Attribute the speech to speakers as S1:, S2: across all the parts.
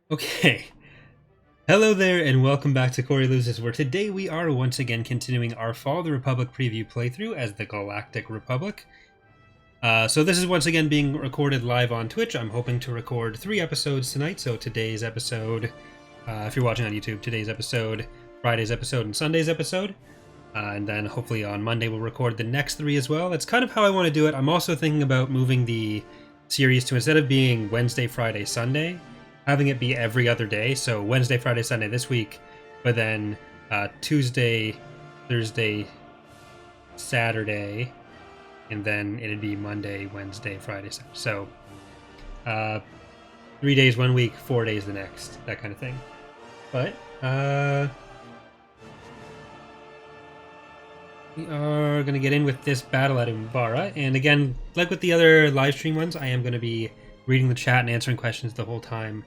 S1: Okay, hello there and welcome back to Corey Loses, where today we are once again continuing our Fall of the Republic preview playthrough as the Galactic Republic. So this is once again being recorded live on Twitch. I'm hoping to record 3 episodes tonight, so today's episode, if you're watching on YouTube, today's episode, Friday's episode, and Sunday's episode. And then hopefully on Monday we'll record the next 3 as well. That's kind of how I want to do it. I'm also thinking about moving the series to, instead of being Wednesday, Friday, Sunday, having it be every other day. So Wednesday, Friday, Sunday this week, but then Tuesday, Thursday, Saturday, and then it'd be Monday, Wednesday, Friday, Saturday. So 3 days 1 week, 4 days the next, that kind of thing. But we are going to get in with this battle at Umbaran. And again, like with the other live stream ones, I am going to be reading the chat and answering questions the whole time.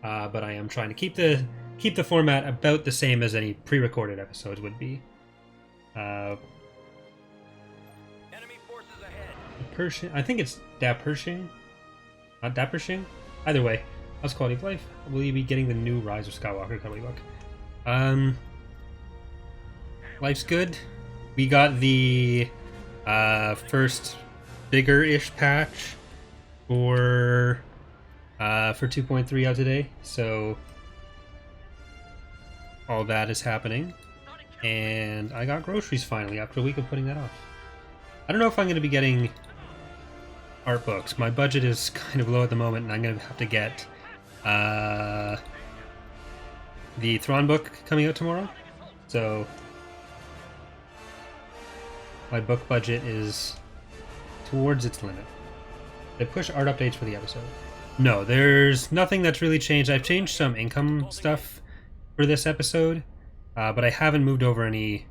S1: But I am trying to keep the format about the same as any pre-recorded episodes would be. Enemy forces ahead. Pershing, I think it's Dapershing, not Dapershing. Either way, how's quality of life? Will you be getting the new Rise of Skywalker color book? Life's good. We got the first bigger-ish patch for 2.3 out today, so all that is happening. And I got groceries finally after a week of putting that off. I don't know if I'm going to be getting art books. My budget is kind of low at the moment, and I'm going to have to get the Thrawn book coming out tomorrow. So my book budget is towards its limit. They push art updates for the episode. No, there's nothing that's really changed. I've changed some income stuff for this episode, but I haven't moved over any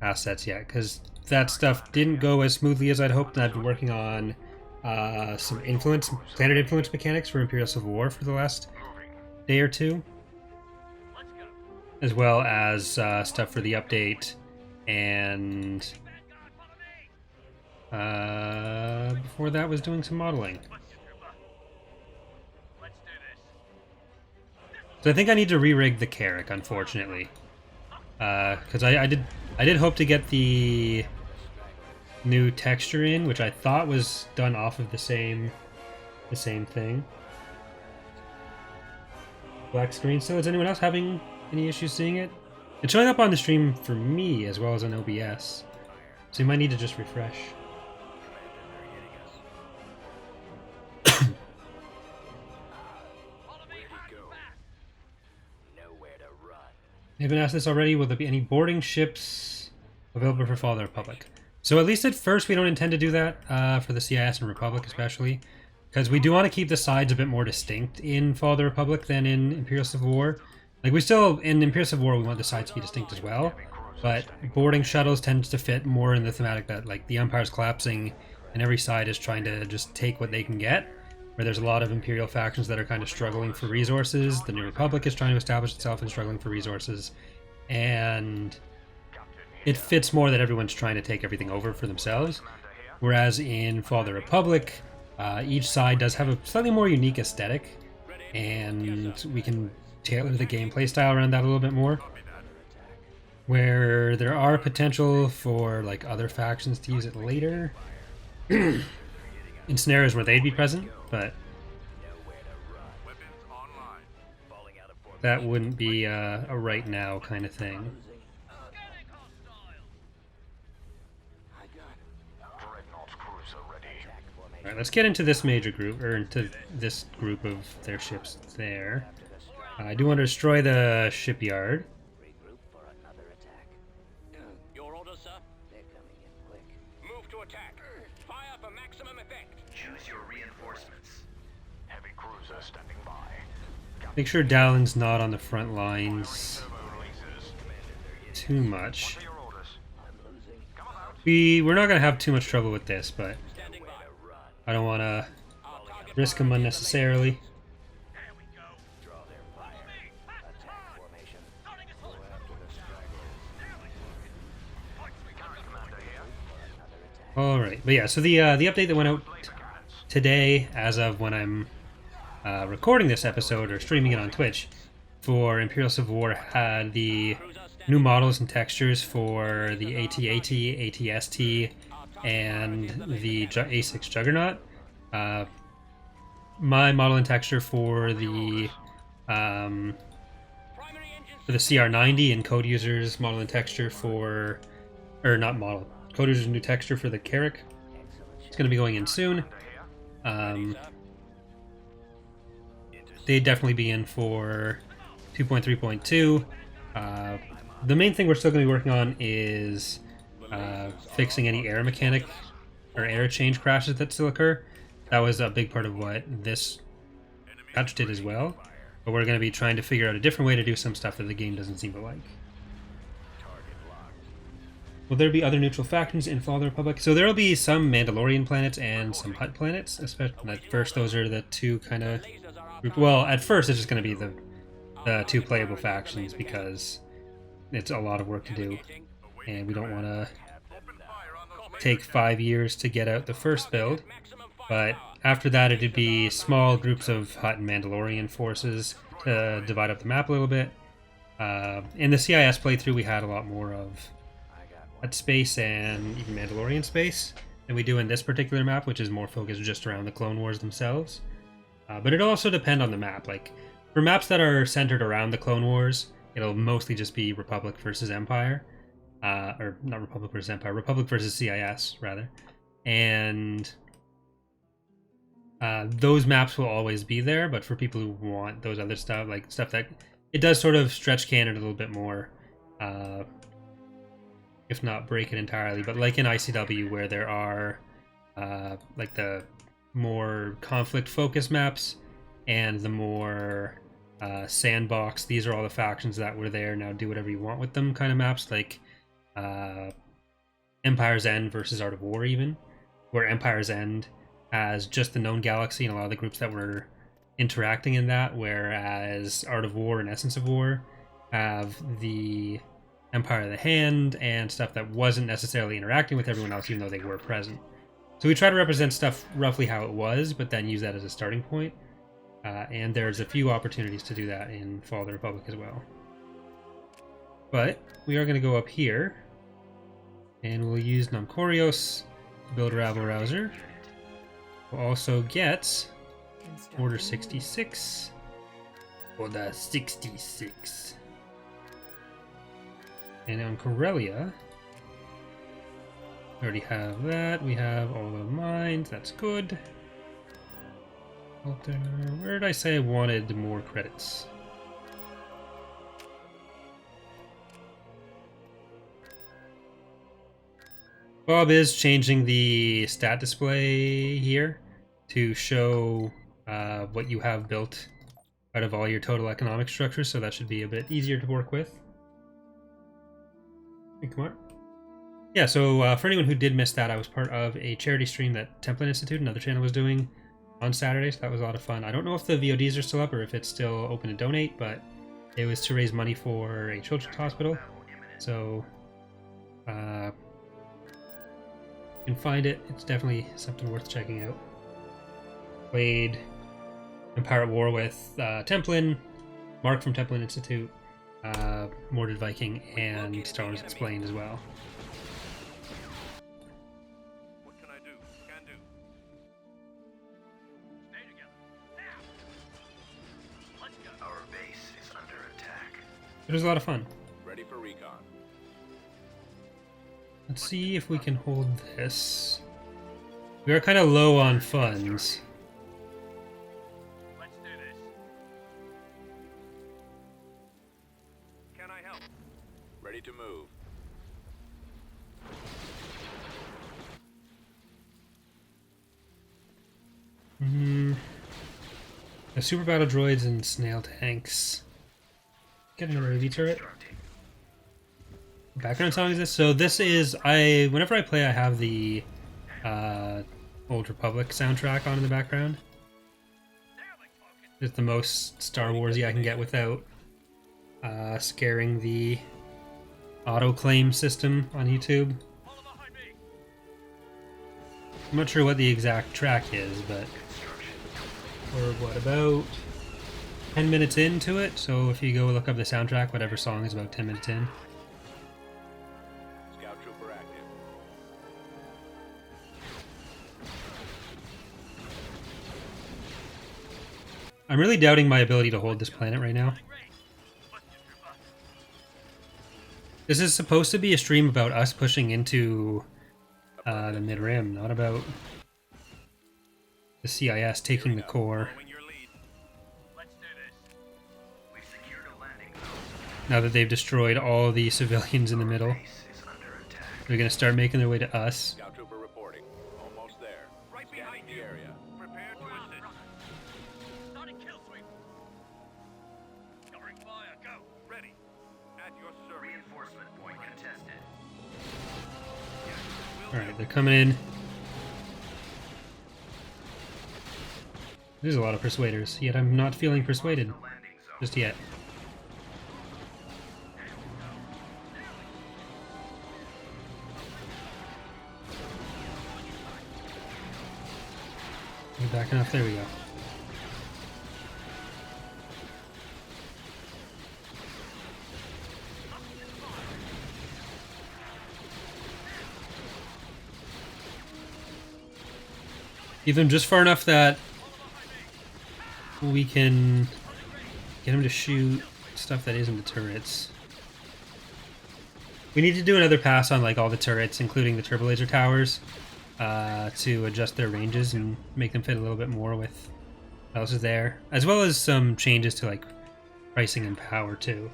S1: assets yet, because that stuff didn't go as smoothly as I'd hoped, and I've been working on some planet influence mechanics for Imperial Civil War for the last day or two, as well as stuff for the update, and before that was doing some modeling. So I think I need to re-rig the Carrack, unfortunately, because I did hope to get the new texture in, which I thought was done off of the same thing. Black screen. So is anyone else having any issues seeing it? It's showing up on the stream for me as well as on OBS, so you might need to just refresh. I've been asked this already. Will there be any boarding ships available for Fall of the Republic? So at least at first we don't intend to do that for the CIS and Republic especially, because we do want to keep the sides a bit more distinct in Fall of the Republic than in Imperial Civil War. Like, we still, in Imperial Civil War, we want the sides to be distinct as well, but boarding shuttles tends to fit more in the thematic that, like, the Empire's collapsing and every side is trying to just take what they can get, where there's a lot of Imperial factions that are kind of struggling for resources. The New Republic is trying to establish itself and struggling for resources, and it fits more that everyone's trying to take everything over for themselves. Whereas in Fall of the Republic, each side does have a slightly more unique aesthetic, and we can tailor the gameplay style around that a little bit more. Where there are potential for like other factions to use it later, in scenarios where they'd be present, but that wouldn't be a right now kind of thing. Alright, let's get into this major group, or into this group of their ships there. I do want to destroy the shipyard.
S2: Your order, sir? They're coming in quick. Move to attack. Fire for maximum effect. Choose your reinforcements.
S3: Heavy cruiser standing by.
S1: Make sure Dowling's not on the front lines too much. We're not going to have too much trouble with this, but I don't want to risk him unnecessarily. Alright, but yeah, so the update that went out today, as of when I'm recording this episode or streaming it on Twitch for Imperial Civil War had the new models and textures for the AT-AT, AT-ST, and the A6 Juggernaut. My model and texture for the CR90 and code users model and texture for, or not model, code users new texture for the Carrack. It's going to be going in soon. They'd definitely be in for 2.3.2. The main thing we're still going to be working on is fixing any air mechanic or air change crashes that still occur. That was a big part of what this patch did as well. But we're going to be trying to figure out a different way to do some stuff that the game doesn't seem to like. Will there be other neutral factions in Fall of the Republic? So there will be some Mandalorian planets and some Hutt planets. Especially at first, those are the two kind of... Well, at first it's just going to be the two playable factions because it's a lot of work to do. And we don't want to take 5 years to get out the first build. But after that, it'd be small groups of Hutt and Mandalorian forces to divide up the map a little bit. In the CIS playthrough, we had a lot more of Hutt space and even Mandalorian space than we do in this particular map, which is more focused just around the Clone Wars themselves. But it'll also depend on the map. Like, for maps that are centered around the Clone Wars, it'll mostly just be Republic versus Empire. Or not Republic versus Empire, Republic versus CIS, rather. And those maps will always be there, but for people who want those other stuff, like stuff that it does sort of stretch canon a little bit more, if not break it entirely, but like in ICW where there are like the more conflict focused maps and the more sandbox, these are all the factions that were there, now do whatever you want with them kind of maps, like Empire's End versus Art of War even, where Empire's End as just the known galaxy and a lot of the groups that were interacting in that, whereas Art of War and Essence of War have the Empire of the Hand and stuff that wasn't necessarily interacting with everyone else, even though they were present. So we try to represent stuff roughly how it was, but then use that as a starting point. And there's a few opportunities to do that in Fall of the Republic as well. But we are going to go up here, and we'll use Namcorios to build Rabble Rouser. We'll also get Order 66. Order 66. And on Corellia, we already have that. We have all the mines. That's good. Where did I say I wanted more credits? Bob is changing the stat display here to show what you have built out of all your total economic structures, so that should be a bit easier to work with. Hey, Kumar. Yeah, so for anyone who did miss that, I was part of a charity stream that Template Institute, another channel, was doing on Saturday, so that was a lot of fun. I don't know if the VODs are still up or if it's still open to donate, but it was to raise money for a children's hospital. So, you can find it. It's definitely something worth checking out. Played Empire at War with Templin, Mark from Templin Institute, Mordred Viking, and Star Wars Explained as well.
S3: What can I do? Can do. Stay together. Now. Let's go. Our base is under attack.
S1: It was a lot of fun.
S2: Ready for recon.
S1: Let's see if we can hold this. We are kind of low on funds.
S3: Let's do this.
S2: Can I help? Ready to move.
S1: The super battle droids and snail tanks. Get another AV turret. Background song is this? So this is whenever I play, I have the Old Republic soundtrack on in the background. It's the most Star Warsy I can get without scaring the auto-claim system on YouTube. I'm not sure what the exact track is, but We're what, about 10 minutes into it? So if you go look up the soundtrack, whatever song is about 10 minutes in.
S2: Scout trooper active.
S1: I'm really doubting my ability to hold this planet right now. This is supposed to be a stream about us pushing into the mid-rim, not about the CIS taking the core.
S2: Following your lead.
S3: Let's do this. We've secured a landing zone.
S1: Now that they've destroyed all the civilians in the middle,
S3: Base is under attack.
S1: they're going to start making their way to us.
S2: Scout trooper reporting. Almost there. Right behind the area. Prepare to assist.
S3: Starting kill sweep. Covering fire. Go.
S2: Ready. At your service.
S3: Reinforcement point contested.
S1: Alright, they're coming in. There's a lot of persuaders, yet I'm not feeling persuaded
S3: The landing zone.
S1: just yet. We're backing off, there we go. Keep them just far enough that we can get him to shoot stuff that isn't the turrets. We need to do another pass on like all the turrets, including the turbo laser towers, to adjust their ranges and make them fit a little bit more with what else is there, as well as some changes to like pricing and power too.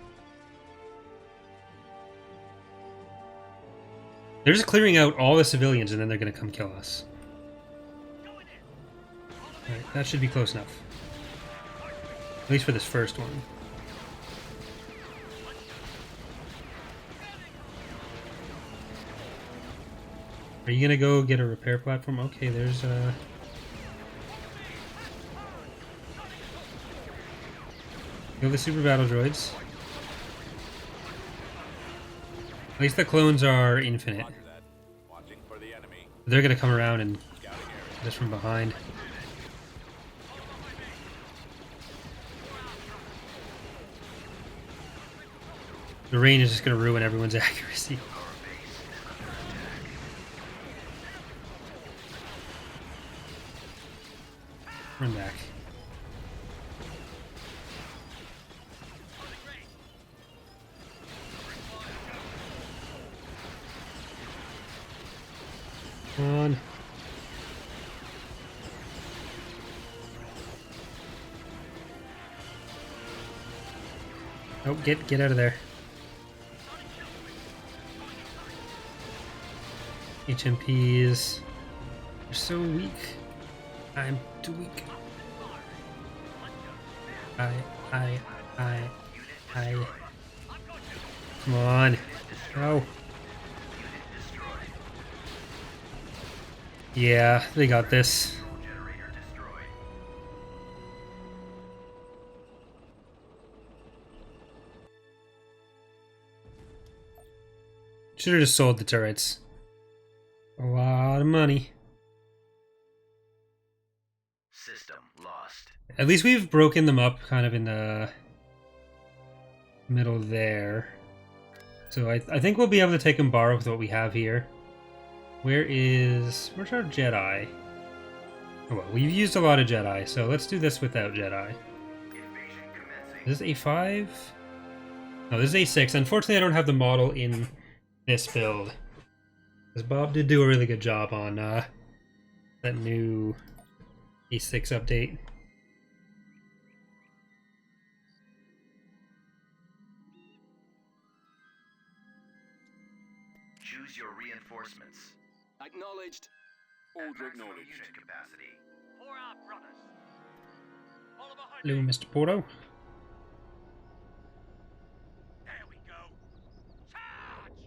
S1: They're just clearing out all the civilians and then they're going to come kill us. Alright, that should be close enough. At least for this first one. Are you gonna go get a repair platform? Okay, there's Kill the super battle droids. At least the clones are infinite.
S2: Roger that. Watching for the enemy.
S1: They're gonna come around and
S2: Scouting area.
S1: just from behind. The rain is just gonna ruin everyone's accuracy. Run back. Come on. Oh, get out of there. HMPs. They're so weak. I'm too weak. I. Come on. Go. Yeah, they got this.
S3: Generator destroyed.
S1: Should have just sold the turrets. A lot of money.
S3: System lost.
S1: At least we've broken them up kind of in the middle there. So I think we'll be able to take Umbaran with what we have here. Where's our Jedi? Oh, well, we've used a lot of Jedi, so let's do this without Jedi.
S3: Invasion commencing.
S1: Is this A5? No, this is A6. Unfortunately, I don't have the model in this build. Because Bob did do a really good job on that new A6 update.
S3: Choose your reinforcements.
S2: Acknowledged.
S3: At
S2: Order
S3: maximum
S2: acknowledged.
S3: unit capacity. For our brothers. Follow behind
S1: Hello, Mr. Porto.
S3: There we go. Charge!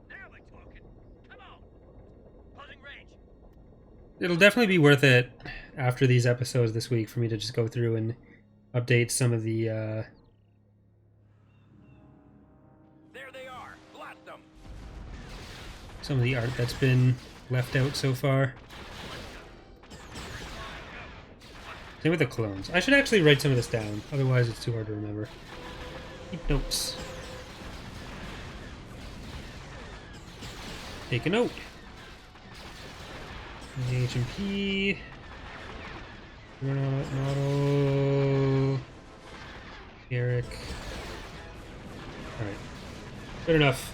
S3: Now we're talking. Come on. Closing range.
S1: It'll definitely be worth it after these episodes this week for me to just go through and update some of the
S2: There they are. Blast them.
S1: art that's been left out so far. Same with the clones. I should actually write some of this down, otherwise it's too hard to remember. Keep notes. Take a note. HMP. Model. Eric. Alright. Good enough.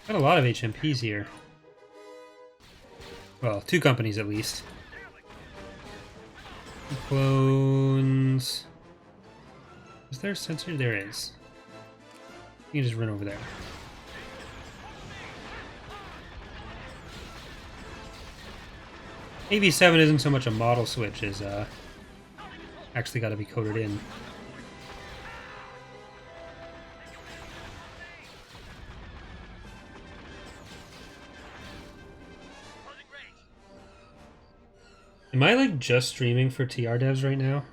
S1: Got a lot of HMPs here. Well, 2 companies at least. Clones. Is there a sensor? There is. You can just run over there. AV7 isn't so much a model switch as actually got to be coded in. Am I like just streaming for TR devs right now?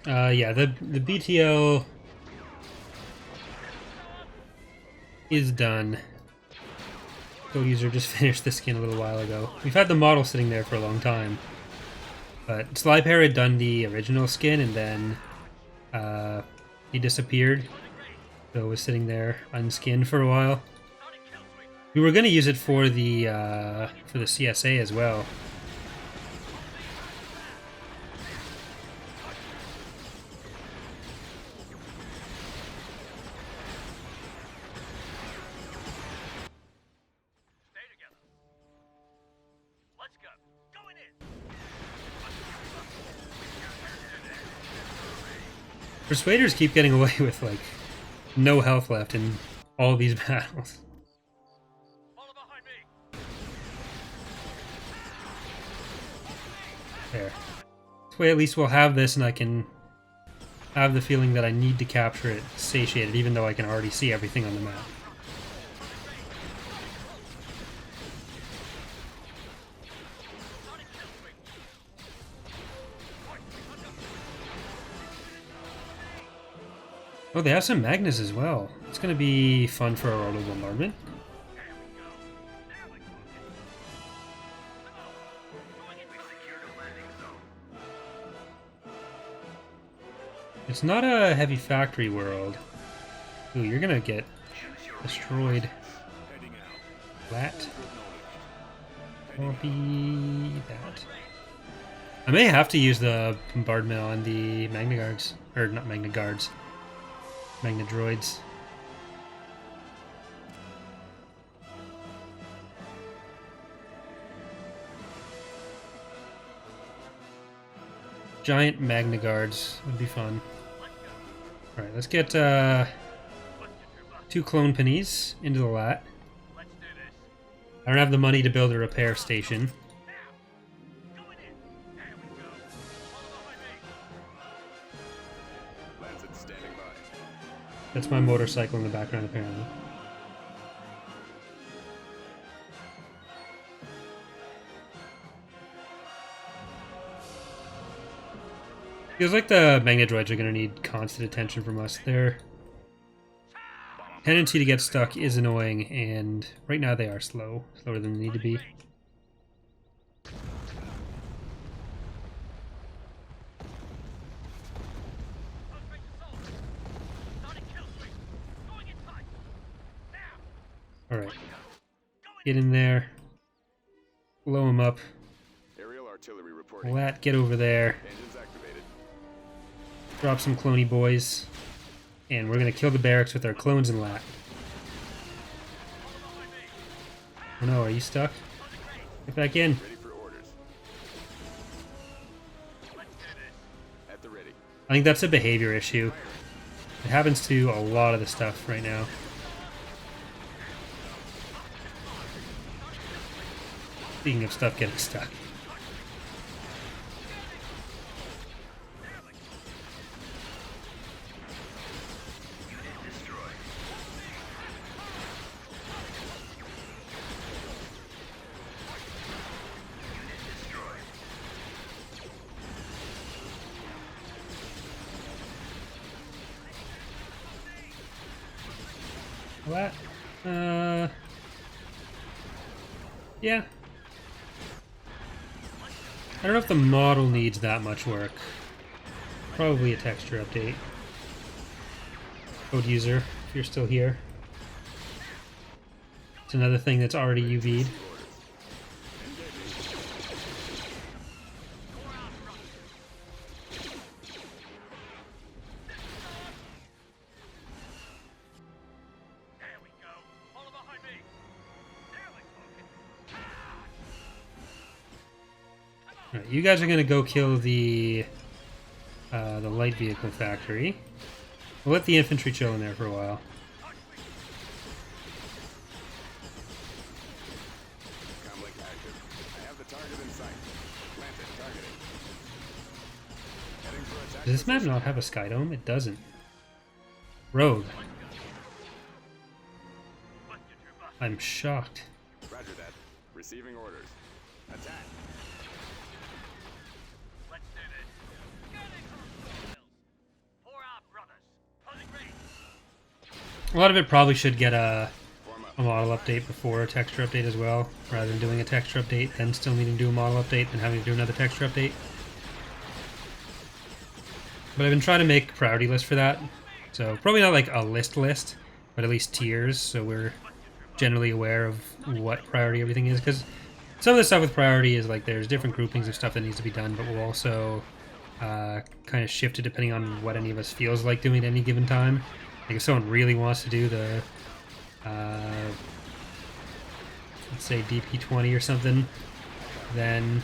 S1: Yeah, the BTL is done. Code user just finished the skin a little while ago. We've had the model sitting there for a long time. But Slypair had done the original skin and then he disappeared. So it was sitting there unskinned for a while. We were going to use it for the CSA as well. Persuaders keep getting away with, like, no health left in all these battles. There. This way at least we'll have this and I can have the feeling that I need to capture it satiated, even though I can already see everything on the map. Oh, they have some Magnus as well. It's going to be fun for our auto bombardment. It's not a heavy factory world. Ooh, you're going to get destroyed. That. Will be that. I may have to use the bombardment on the Magna Guards. Or not Magna Guards. Magna droids. Giant Magna Guards would be fun. Alright, let's get 2 clone pennies into the lat. I don't have the money to build a repair station. That's my motorcycle in the background, apparently. Feels like the Magna droids are going to need constant attention from us. Their tendency to get stuck is annoying, and right now they are slower than they need to be. Alright. Get in there. Blow him up. Lat, get over there. Drop some cloney boys. And we're going to kill the barracks with our clones and Lat. Oh no, are you stuck? Get back in. I think that's a behavior issue. It happens to a lot of the stuff right now. Speaking of stuff getting stuck. What? Yeah. I don't know if the model needs that much work. Probably a texture update. Code user, if you're still here. It's another thing that's already UV'd.
S3: There we go. Follow behind me. There we're talking.
S1: Alright, you guys are gonna go kill the light vehicle factory. We'll let the infantry chill in there for a while.
S4: Comlink active. I have the target in sight. Planted. Targeting. Heading for attack.
S1: Does this map not have a sky dome? It doesn't. Road. I'm shocked.
S4: Roger that. Receiving orders. Attack.
S3: Let's do this. Getting for our brothers. Holding range.
S1: A lot of it probably should get a
S4: Form up.
S1: model update before a texture update as well, rather than doing a texture update, then still needing to do a model update, and having to do another texture update. But I've been trying to make priority lists for that, so probably not like a list, but at least tiers, so we're generally aware of what priority everything is, because some of the stuff with priority is like there's different groupings of stuff that needs to be done, but we'll also kind of shift it depending on what any of us feels like doing at any given time. Like if someone really wants to do the, let's say DP20 or something, then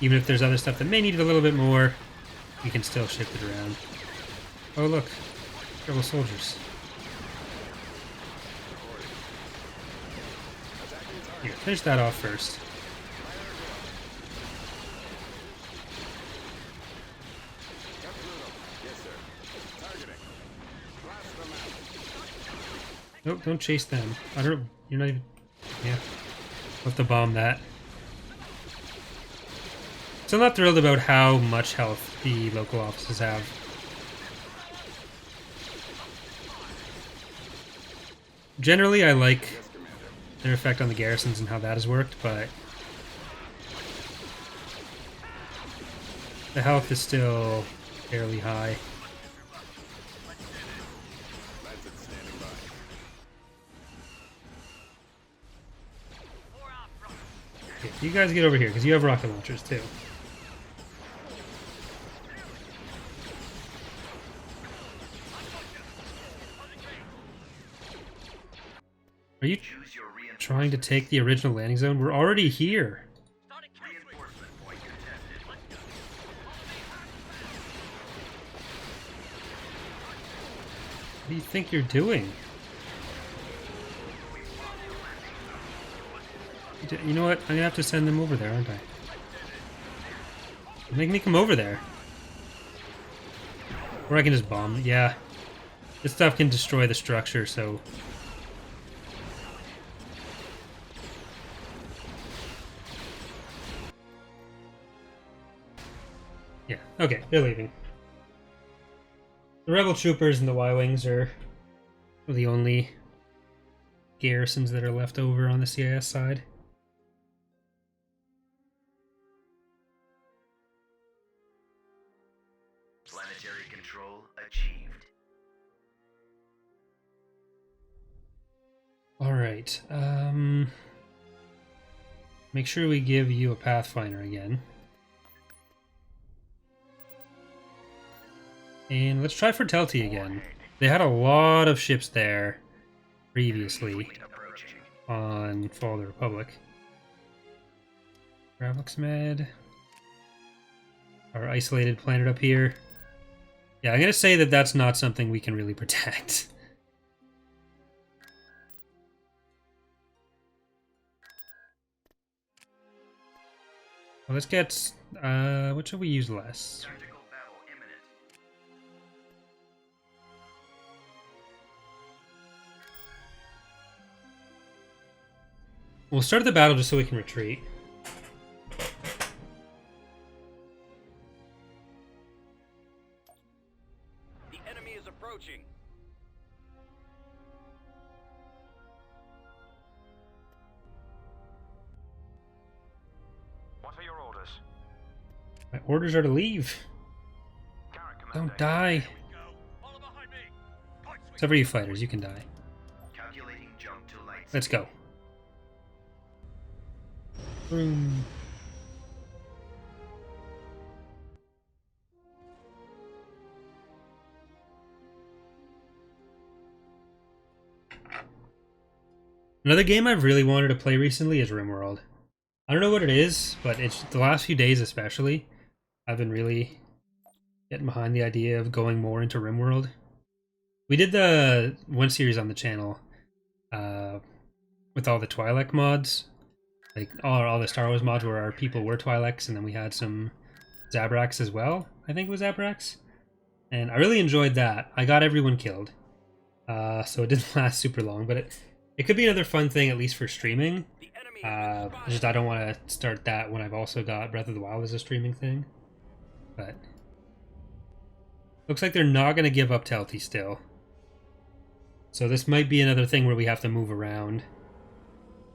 S1: even if there's other stuff that may need it a little bit more, we can still shift it around. Oh look, rebel soldiers. Here, finish that off first.
S4: Yes, sir. Targeting. Blast them out.
S1: Nope, don't chase them. I don't. You're not even. Yeah. We'll have to bomb that. So I'm not thrilled about how much health the local offices have. Generally, I like
S4: Yes, Commander.
S1: their effect on the garrisons and how that has worked, but the health is still fairly high.
S4: Planted. Standing by.
S1: Okay, you guys get over here, because you have rocket launchers too. Are you
S3: Choose your
S1: trying to take the original landing zone? We're already here.
S3: reinforcement point contested. Let's go.
S1: What do you think you're doing? You know what? I'm gonna have to send them over there, aren't I? Make me come over there. Or I can just bomb. Yeah. This stuff can destroy the structure, so... Yeah, okay, they're leaving. The Rebel Troopers and the Y-Wings are the only garrisons that are left over on the CIS side.
S3: Planetary control achieved.
S1: Alright, make sure we give you a Pathfinder again. And let's try Fertility again. They had a lot of ships there previously
S3: Approaching.
S1: on Fall of the Republic. Ravlux Med. Our isolated planet up here. Yeah, I'm gonna say that that's not something we can really protect. Well, let's get, what should we use less?
S3: Tactical battle imminent.
S1: We'll start the battle just so we can retreat.
S2: The enemy is approaching.
S1: My orders are to leave.
S3: Carrot Commander
S1: Don't
S3: here.
S1: die. Except for you fighters, you can die.
S3: Calculating jump to light
S1: Let's
S3: speed.
S1: go. Boom. Another game I've really wanted to play recently is RimWorld. I don't know what it is, but it's the last few days especially, I've been really getting behind the idea of going more into RimWorld. We did the one series on the channel with all the Twi'lek mods. Like all the Star Wars mods where our people were Twi'leks, and then we had some Zabraks as well. I think it was Zabraks. And I really enjoyed that. I got everyone killed. So it didn't last super long, but it could be another fun thing, at least for streaming.
S2: The enemy has been
S1: Just I don't want to start that when I've also got Breath of the Wild as a streaming thing. But looks like they're not going to give up Telty still. So this might be another thing where we have to move around,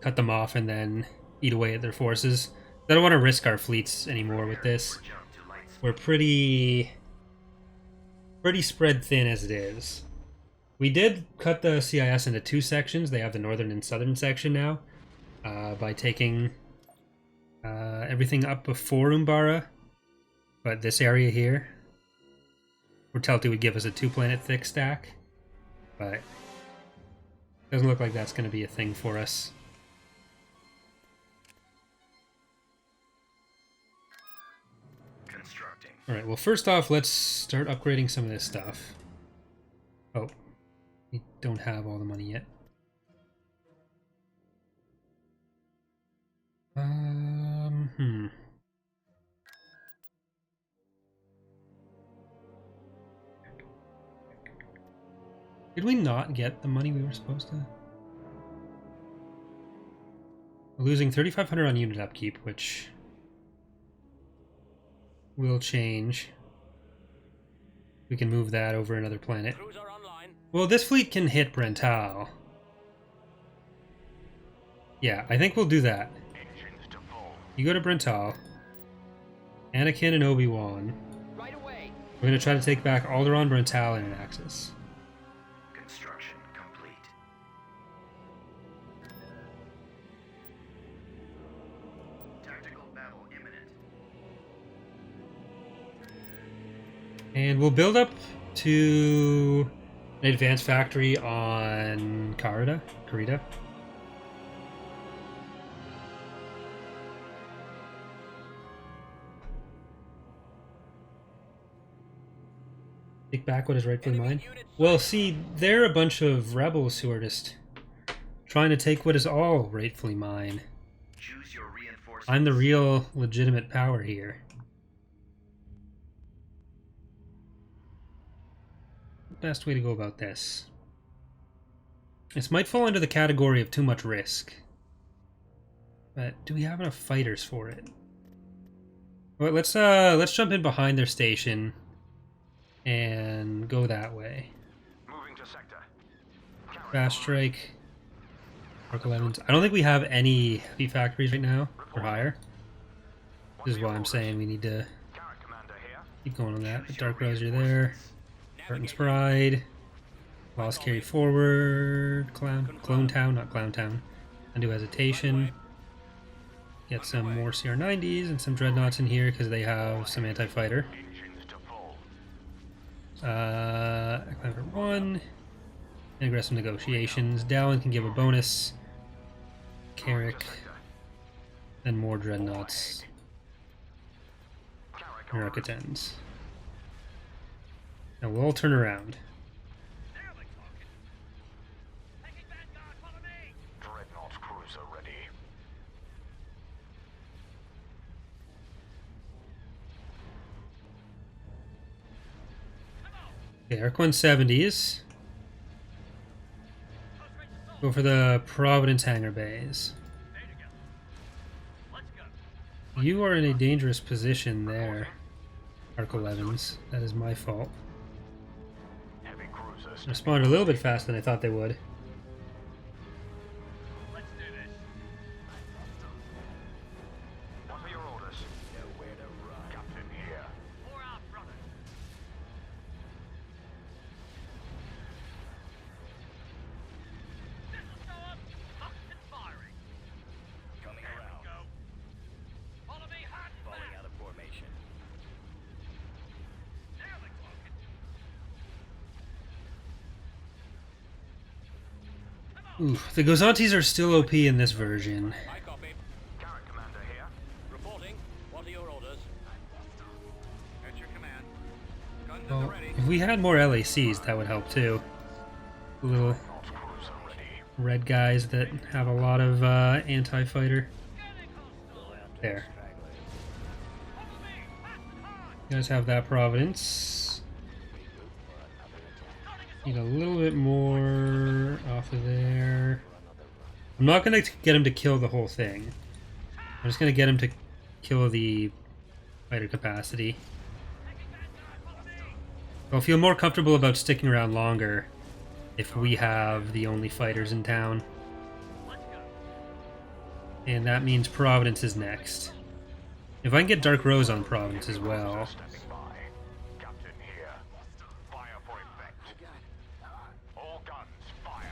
S1: cut them off, and then eat away at their forces. I don't want to risk our fleets anymore with this.
S3: Jump to light speed.
S1: We're pretty spread thin as it is. We did cut the CIS into two sections. They have the northern and southern section now, by taking everything up before Umbara. But this area here, where Telti would give us a 2-planet thick stack, but doesn't look like that's going to be a thing for us.
S3: Constructing.
S1: Alright, well first off, let's start upgrading some of this stuff. Oh, we don't have all the money yet. Did we not get the money we were supposed to? We're losing 3,500 on unit upkeep, which will change. We can move that over another planet.
S2: Cruiser online.
S1: Well, this fleet can hit Brental. Yeah, I think we'll do that.
S3: Engines to full.
S1: You go to Brental. Anakin and Obi-Wan.
S2: Right away.
S1: We're going to try to take back Alderaan, Brental, and Axis.
S3: Construction complete. Tactical battle imminent.
S1: And we'll build up to an advanced factory on Karita. Take back what is rightfully mine. Well, see, they're a bunch of rebels who are just trying to take what is all rightfully mine.
S3: Choose your reinforcements.
S1: I'm the real legitimate power here. Best way to go about this. This might fall into the category of too much risk. But do we have enough fighters for it? Well, let's jump in behind their station and go that way.
S3: Moving to sector.
S1: Fast strike. Arc 11s. I don't think we have any heavy factories right now for hire. This is why I'm saying we need to
S3: Carrot Commander here.
S1: keep going on that. But Dark Rose, you're there. Spartan's Pride. Lost carry forward. Clone Town, not Clown Town. Undo hesitation. Get some more CR90s and some Dreadnoughts in here because they have some anti-fighter.
S3: Engines to full.
S1: Clever 1. And aggressive negotiations. Dallin can give a bonus. Carrick. And more Dreadnoughts. America 10s. Now we'll all turn around.
S3: Dreadnought cruiser ready.
S1: Okay, Arc 170s. Go for the Providence hangar bays. You are in a dangerous position there, Arc 11s. That is my fault.
S3: Heavy cruisers.
S1: Responded a little bit faster than I thought they would.
S3: What are your orders? Nowhere to run. Captain
S1: Oof, the Gozantis are still OP in this version.
S2: I copy.
S3: Carrot Commander here.
S2: Reporting. What are your orders? At your command. Guns at the
S1: Well,
S2: ready.
S1: if we had more LACs, that would help too. Little
S3: Cruiser ready.
S1: red guys that have a lot of anti-fighter. There. You guys have that Providence. Need a little bit more off of there. I'm not going to get him to kill the whole thing. I'm just going to get him to kill the fighter capacity. I'll feel more comfortable about sticking around longer if we have the only fighters in town. And that means Providence is next. If I can get Dark Rose on Providence as well.
S3: Standing by. Captain here. Fire for effect. All guns, fire.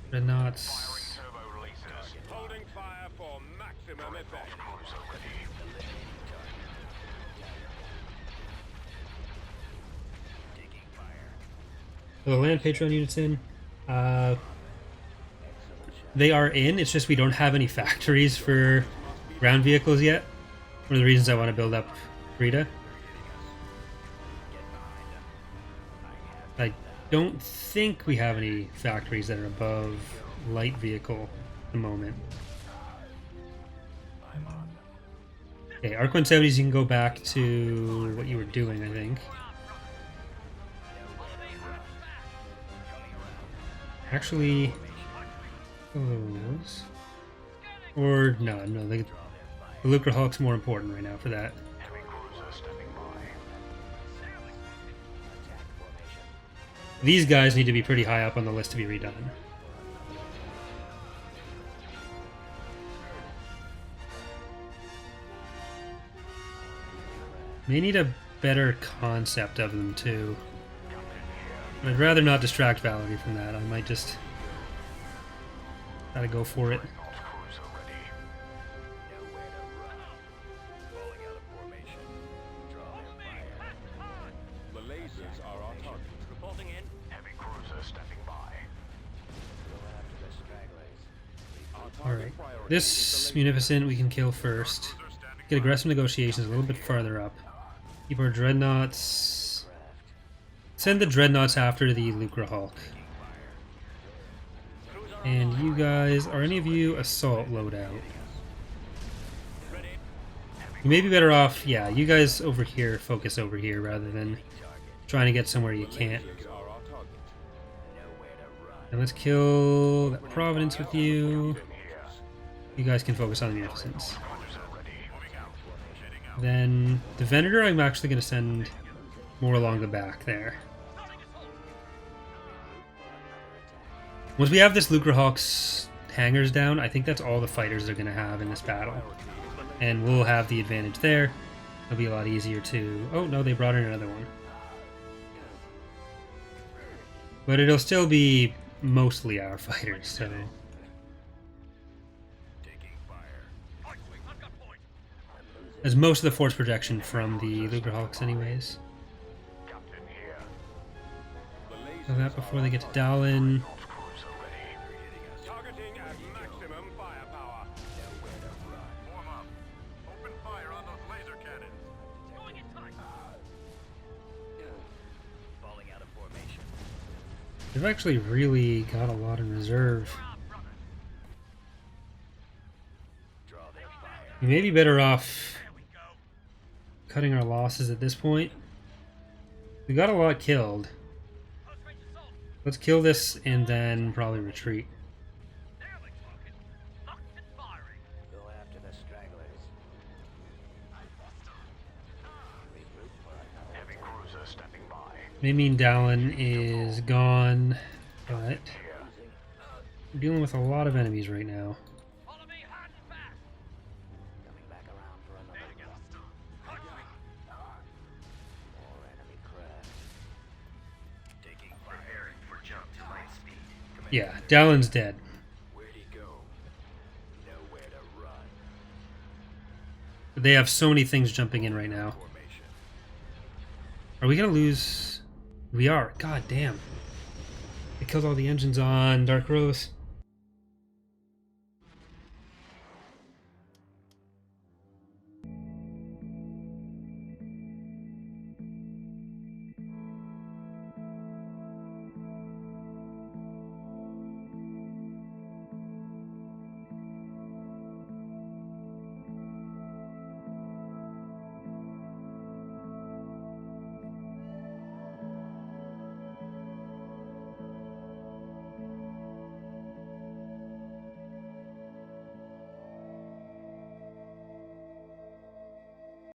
S1: Dreadnoughts.
S3: Turbo releases.
S4: Holding fire for maximum effect.
S3: Cruiser ready.
S1: The land Patreon units in. They are in, it's just we don't have any factories for ground vehicles yet. One of the reasons I want to build up Frida. I don't think we have any factories that are above light vehicle at the moment. Okay, Arc 170s, you can go back to what you were doing, I think. Actually, those. Or, no, the Lucre Hulk's more important right now for that.
S3: Heavy cruiser standing by.
S1: These guys need to be pretty high up on the list to be redone. They need a better concept of them, too. But I'd rather not distract Valerie from that. I might just try to go for it.
S3: Cruiser ready.
S2: Nowhere to run. Falling out of formation. Drawing fire.
S4: The lasers are our target.
S2: Reporting in.
S3: Heavy cruiser standing by.
S2: Go after the stragglers.
S4: Our target
S1: Alright.
S4: priority
S1: This Munificent we can kill first. Get aggressive negotiations a little bit farther up. Keep our Dreadnoughts. Send the Dreadnoughts after the Lucre Hulk. And you guys, are any of you assault loadout? You may be better off, yeah, you guys over here, focus over here rather than trying to get somewhere you can't.
S4: are our target.
S1: And let's kill that Providence with you. You guys can focus on the Munificence. Then the Venator, I'm actually going to send more along the back there. Once we have this Lucre Hawk's hangars down, I think that's all the fighters they're going to have in this battle. And we'll have the advantage there. It'll be a lot easier to... Oh, no, they brought in another one. But it'll still be mostly our fighters, so... There's most of the force projection from the Lucre Hawks anyways.
S3: Captain here.
S1: So that before they get to Dallin.
S3: Cruiser ready.
S4: Targeting at maximum firepower. Form up. Open fire on those laser cannons.
S2: Falling out of formation.
S1: They've actually really got a lot in reserve.
S2: Draw their fire.
S1: We may be better off cutting our losses at this point. We got a lot killed. Let's kill this and then probably retreat.
S2: Go after the stragglers.
S3: Heavy cruiser standing by.
S1: May mean Dallin is gone, but we're dealing with a lot of enemies right now.
S2: Coming back around for another one. More enemy craft. Taking fire.
S3: Preparing for jump to light speed.
S1: Yeah, Dallin's dead.
S2: Where'd he go? Nowhere to run.
S1: They have so many things jumping in right now.
S2: Formation.
S1: Are we gonna lose? We are. God damn. They killed all the engines on Dark Rose.